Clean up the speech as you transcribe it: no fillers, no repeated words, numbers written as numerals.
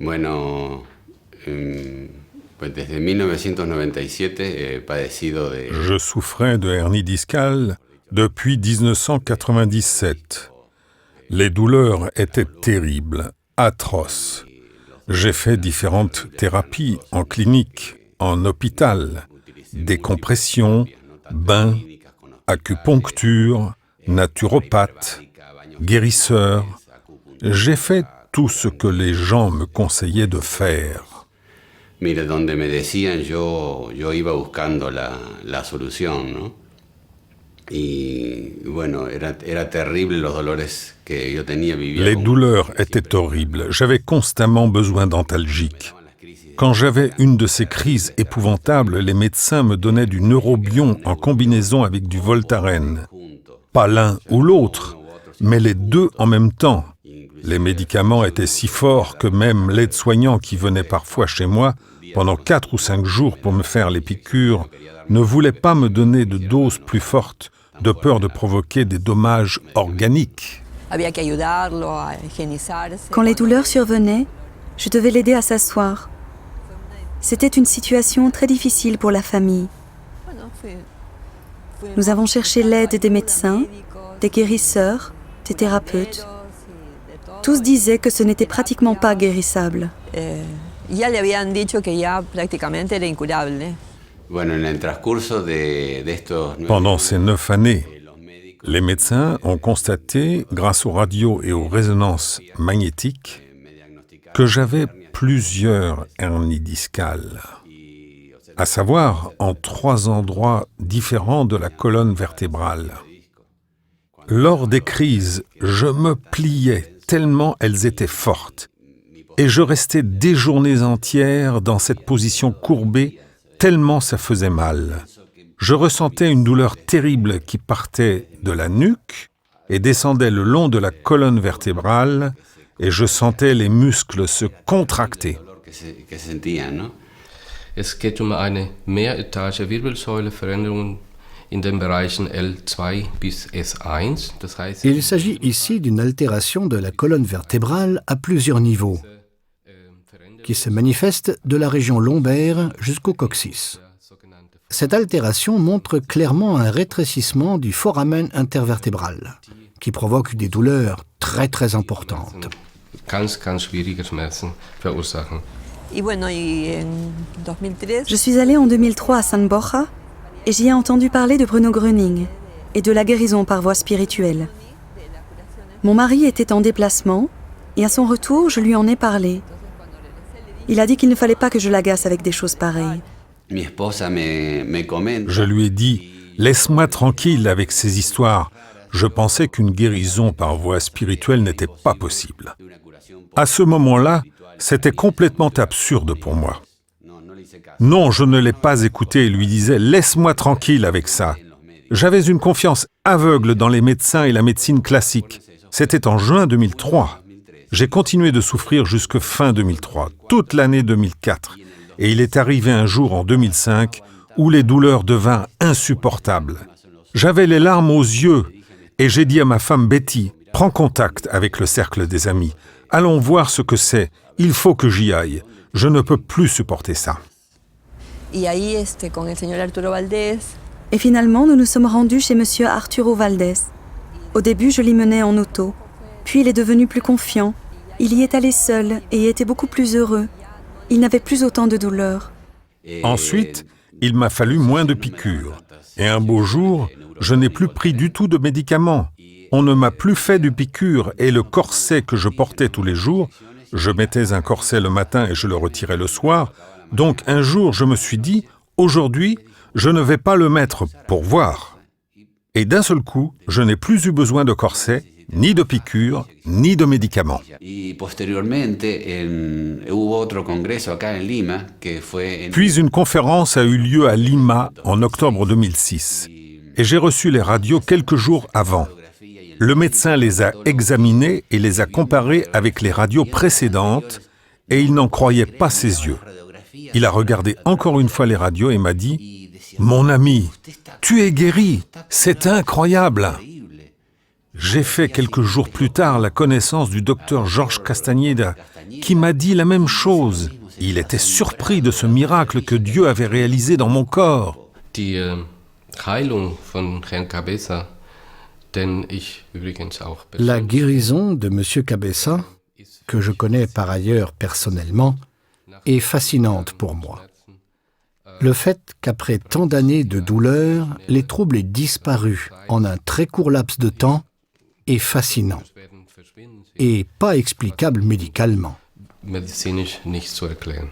Bueno, pues desde 1997 he padecido de... Je souffrais de hernie discale depuis 1997. Les douleurs étaient terribles, atroces. J'ai fait différentes thérapies en clinique, en hôpital, décompression, bains, acupuncture, naturopathe, guérisseur. J'ai fait tout ce que les gens me conseillaient de faire. Mire, donde me decían, yo iba buscando la solución, ¿no? Y bueno, era terrible los dolores que yo tenía. Les douleurs étaient horribles. J'avais constamment besoin d'antalgiques. Quand j'avais une de ces crises épouvantables, les médecins me donnaient du neurobion en combinaison avec du Voltaren. Pas l'un ou l'autre, mais les deux en même temps. Les médicaments étaient si forts que même l'aide-soignant qui venait parfois chez moi pendant 4 ou 5 jours pour me faire les piqûres ne voulait pas me donner de doses plus fortes, de peur de provoquer des dommages organiques. Quand les douleurs survenaient, je devais l'aider à s'asseoir. C'était une situation très difficile pour la famille. Nous avons cherché l'aide des médecins, des guérisseurs, des thérapeutes. Tous disaient que ce n'était pratiquement pas guérissable. Pendant ces 9 années, les médecins ont constaté, grâce aux radios et aux résonances magnétiques, que j'avais plusieurs hernies discales, à savoir en 3 endroits différents de la colonne vertébrale. Lors des crises, je me pliais tellement elles étaient fortes, et je restais des journées entières dans cette position courbée tellement ça faisait mal. Je ressentais une douleur terrible qui partait de la nuque et descendait le long de la colonne vertébrale, et je sentais les muscles se contracter. Es geht eine Mehretage-Wirbelsäule-Veränderung in den Bereichen L2 bis S1. Das heißt, Il s'agit ici d'une altération de la colonne vertébrale à plusieurs niveaux, qui se manifeste de la région lombaire jusqu'au coccyx. Cette altération montre clairement un rétrécissement du foramen intervertébral, qui provoque des douleurs très très importantes. ganz schwierige Schmerzen verursachen. Je suis allée en 2003 à San Borja et j'y ai entendu parler de Bruno Gröning et de la guérison par voie spirituelle. Mon mari était en déplacement et à son retour, je lui en ai parlé. Il a dit qu'il ne fallait pas que je l'agace avec des choses pareilles. Je lui ai dit « Laisse-moi tranquille avec ces histoires ». Je pensais qu'une guérison par voie spirituelle n'était pas possible. À ce moment-là, c'était complètement absurde pour moi. Non, je ne l'ai pas écouté et lui disais « Laisse-moi tranquille avec ça ». J'avais une confiance aveugle dans les médecins et la médecine classique. C'était en juin 2003. J'ai continué de souffrir jusque fin 2003, toute l'année 2004. Et il est arrivé un jour en 2005 où les douleurs devinrent insupportables. J'avais les larmes aux yeux et j'ai dit à ma femme Betty, « Prends contact avec le cercle des amis. Allons voir ce que c'est. Il faut que j'y aille. Je ne peux plus supporter ça. » Et finalement, nous nous sommes rendus chez M. Arturo Valdés. Au début, je l'y menais en auto. Puis il est devenu plus confiant. Il y est allé seul et était beaucoup plus heureux. Il n'avait plus autant de douleurs. Ensuite, il m'a fallu moins de piqûres. Et un beau jour, je n'ai plus pris du tout de médicaments. On ne m'a plus fait de piqûres et le corset que je portais tous les jours, je mettais un corset le matin et je le retirais le soir. Donc un jour, je me suis dit, aujourd'hui, je ne vais pas le mettre pour voir. Et d'un seul coup, je n'ai plus eu besoin de corset, ni de piqûres, ni de médicaments. Puis une conférence a eu lieu à Lima en octobre 2006. Et j'ai reçu les radios quelques jours avant. Le médecin les a examinées et les a comparées avec les radios précédentes et il n'en croyait pas ses yeux. Il a regardé encore une fois les radios et m'a dit « Mon ami, tu es guéri, c'est incroyable !» J'ai fait quelques jours plus tard la connaissance du docteur Georges Castañeda, qui m'a dit la même chose. Il était surpris de ce miracle que Dieu avait réalisé dans mon corps. Die Heilung von Herrn Cabeza, den ich übrigens auch La guérison de M. Cabeza, que je connais par ailleurs personnellement, est fascinante pour moi. Le fait qu'après tant d'années de douleur, les troubles aient disparu en un très court laps de temps est fascinant et pas explicable médicalement. medizinisch nicht zu erklären.